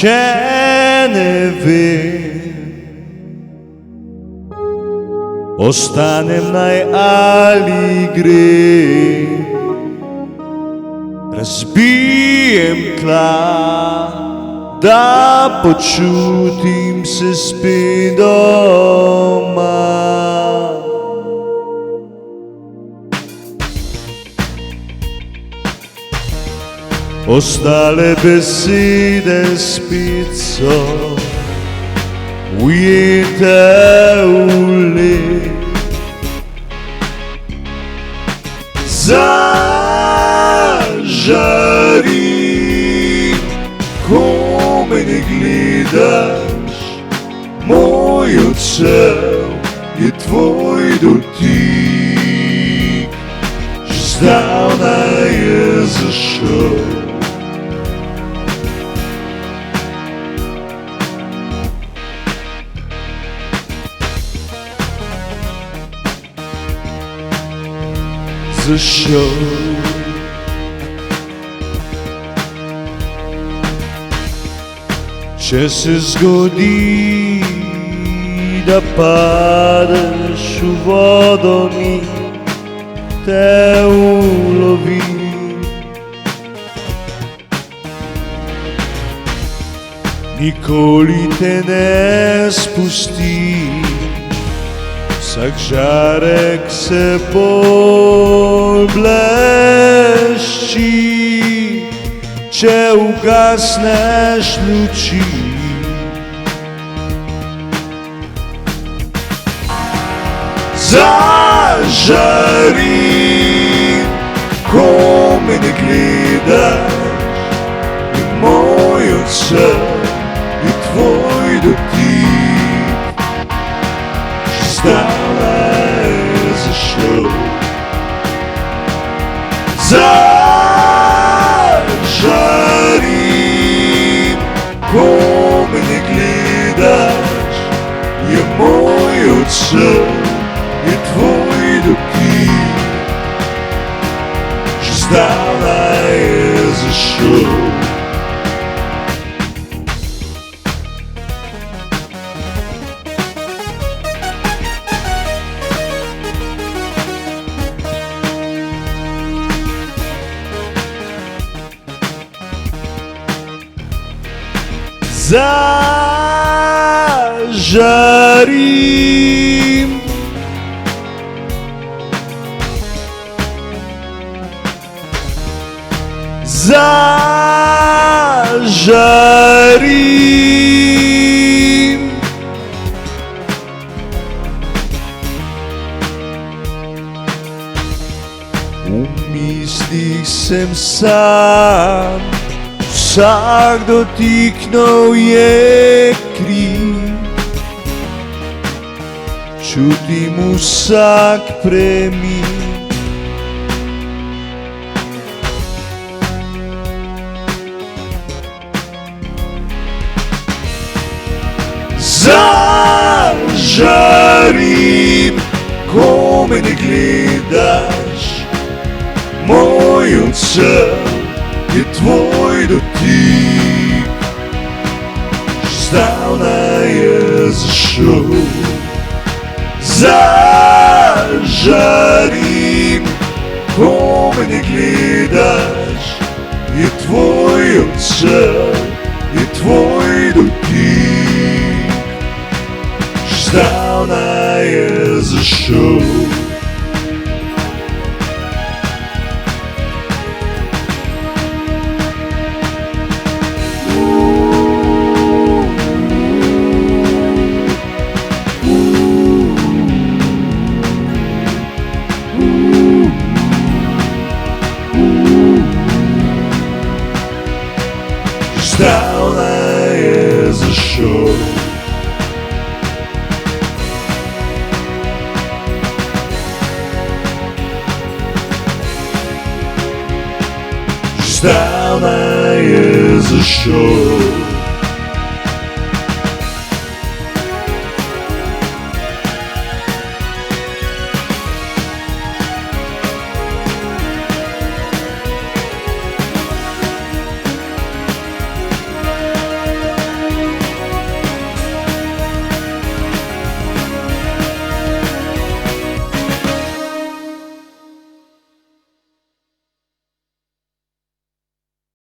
Še ne vem, ostanem naj ali grem, razbijem tla, da počutim se spet doma. Ostale besede spet so ujete v led. Zažari, ko me ne gledaš, moj odsev je tvoj dotik, že zdavnaj je zašel. Če se zgodi, da padeš v vodo, mi te ulovim. Nikoli te ne spustim, vsak žarek se bolj blešči, če ugasneš luči. Zažari, ko me ne gledaš, je moj odsev, je tvoj dotik, že zdavnaj je zašel. Zažari, ko me ne gledaš, je moj odsev, je tvoj dotik, že zdavnaj je zašel. Zažarim, zažarim, v mislih sem sam, vsak dotiknil je kri, čutim vsak premik. Zažarim, ko me ne gledaš, moj odsev je tvoj dotik, že zdavnaj je zašel. Zažarim, ko me ne gledaš, je tvoj odsev, je tvoj dotik, že zdavnaj je zašel. Zdavnaj je zašel. Zdavnaj je zašel.